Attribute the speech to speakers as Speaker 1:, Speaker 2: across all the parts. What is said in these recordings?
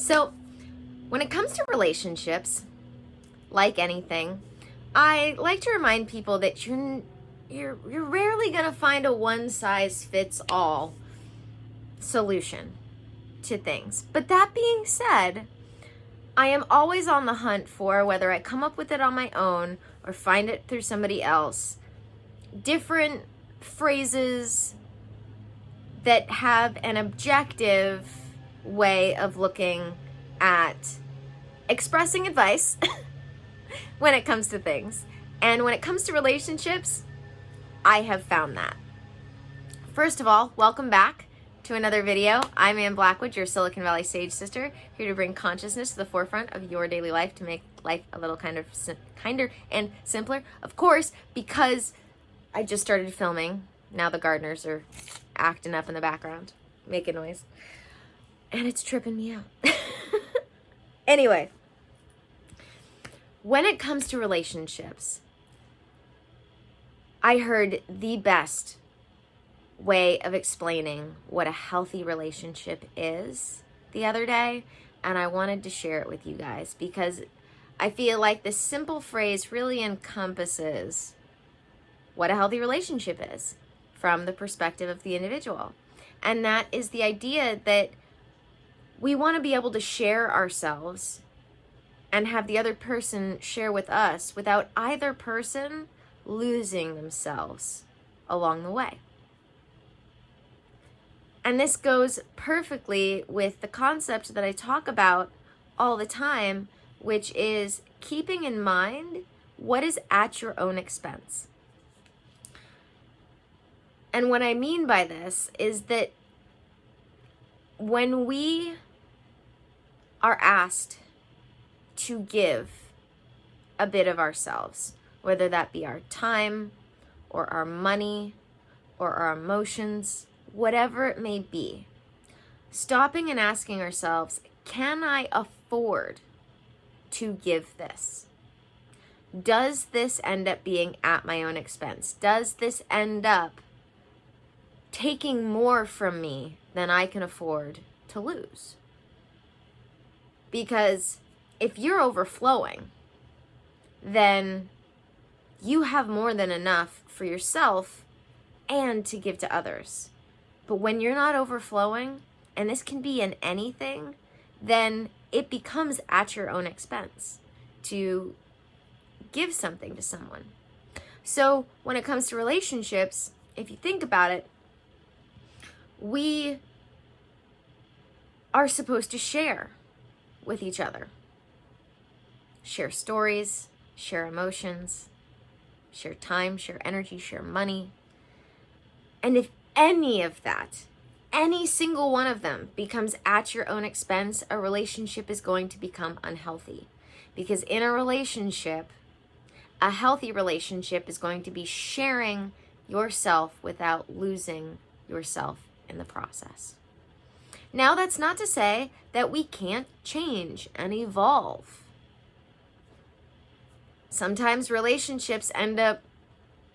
Speaker 1: So, when it comes to relationships, like anything, I like to remind people that you're rarely going to find a one size fits all solution to things. But that being said, I am always on the hunt for, whether I come up with it on my own or find it through somebody else, different phrases that have an objective way of looking at expressing advice when it comes to things. And when it comes to relationships, I have found that. First of all, welcome back to another video. I'm Ann Blackwood, your Silicon Valley Sage sister, here to bring consciousness to the forefront of your daily life to make life a little kinder and simpler. Of course, because I just started filming. Now the gardeners are acting up in the background, making noise. And it's tripping me out. Anyway, when it comes to relationships, I heard the best way of explaining what a healthy relationship is the other day, and I wanted to share it with you guys because I feel like this simple phrase really encompasses what a healthy relationship is from the perspective of the individual. And that is the idea that we want to be able to share ourselves and have the other person share with us without either person losing themselves along the way. And this goes perfectly with the concept that I talk about all the time, which is keeping in mind what is at your own expense. And what I mean by this is that when we are asked to give a bit of ourselves, whether that be our time or our money or our emotions, whatever it may be, stopping and asking ourselves, can I afford to give this? Does this end up being at my own expense? Does this end up taking more from me than I can afford to lose? Because if you're overflowing, then you have more than enough for yourself and to give to others. But when you're not overflowing, and this can be in anything, then it becomes at your own expense to give something to someone. So when it comes to relationships, if you think about it, we are supposed to share with each other. Share stories, share emotions, share time, share energy, share money. And if any of that, any single one of them becomes at your own expense, a relationship is going to become unhealthy. Because in a relationship, a healthy relationship is going to be sharing yourself without losing yourself in the process. Now, that's not to say that we can't change and evolve. Sometimes relationships end up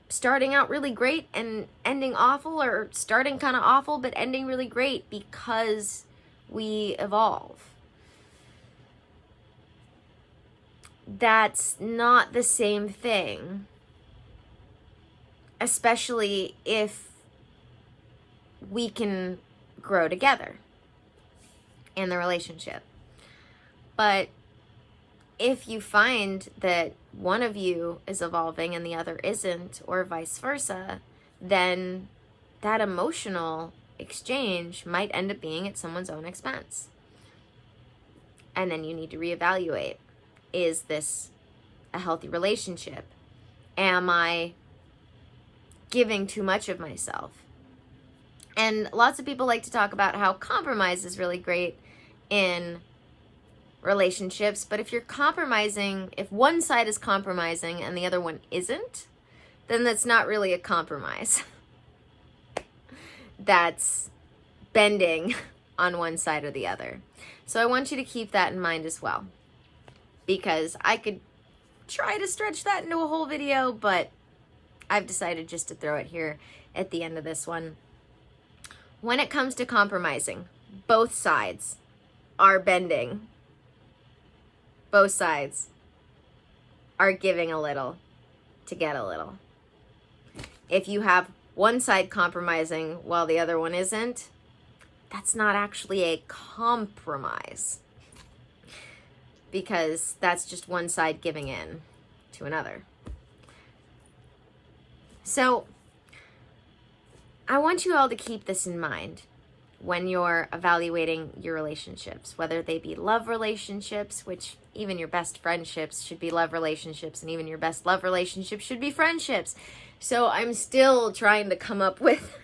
Speaker 1: starting out really great and ending awful, or starting kind of awful but ending really great because we evolve. That's not the same thing, especially if we can grow together in the relationship. But if you find that one of you is evolving and the other isn't, or vice versa, then that emotional exchange might end up being at someone's own expense. And then you need to reevaluate. Is this a healthy relationship? Am I giving too much of myself? And lots of people like to talk about how compromise is really great in relationships, but if you're compromising, if one side is compromising and the other one isn't, then that's not really a compromise. That's bending on one side or the other. So I want you to keep that in mind as well, because I could try to stretch that into a whole video, but I've decided just to throw it here at the end of this one. When it comes to compromising, both sides are bending. Both sides are giving a little to get a little. If you have one side compromising while the other one isn't, that's not actually a compromise, because that's just one side giving in to another. So I want you all to keep this in mind when you're evaluating your relationships, whether they be love relationships, which even your best friendships should be love relationships, and even your best love relationships should be friendships. So I'm still trying to come up with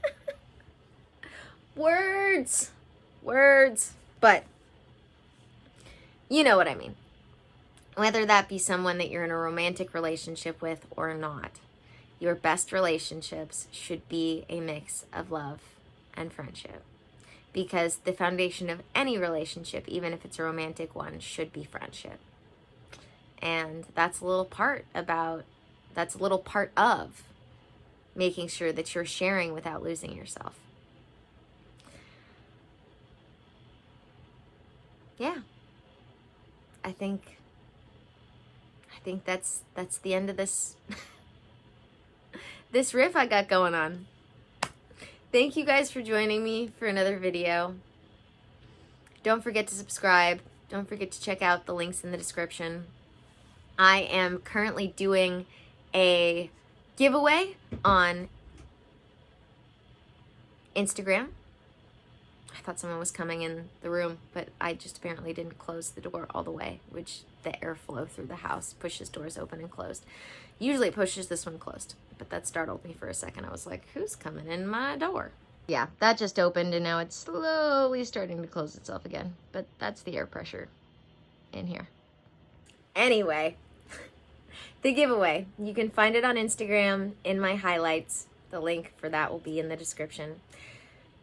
Speaker 1: words, but you know what I mean. Whether that be someone that you're in a romantic relationship with or not, your best relationships should be a mix of love and friendship. Because the foundation of any relationship, even if it's a romantic one, should be friendship. And that's a little part of making sure that you're sharing without losing yourself. Yeah. I think that's the end of this this riff I got going on. Thank you guys for joining me for another video. Don't forget to subscribe. Don't forget to check out the links in the description. I am currently doing a giveaway on Instagram. I thought someone was coming in the room, but I just apparently didn't close the door all the way, which the airflow through the house pushes doors open and closed. Usually it pushes this one closed, but that startled me for a second. I was like, who's coming in my door? Yeah, that just opened and now it's slowly starting to close itself again, but that's the air pressure in here. Anyway, the giveaway. You can find it on Instagram in my highlights. The link for that will be in the description.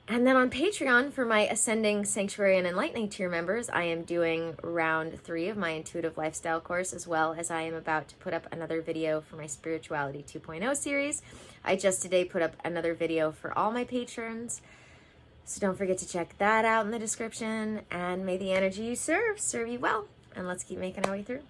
Speaker 1: And then on Patreon, for my Ascending, Sanctuary, and Enlightening tier members, I am doing round 3 of my Intuitive Lifestyle course, as well as I am about to put up another video for my Spirituality 2.0 series. I just today put up another video for all my patrons, so don't forget to check that out in the description. And may the energy you serve you well, and let's keep making our way through.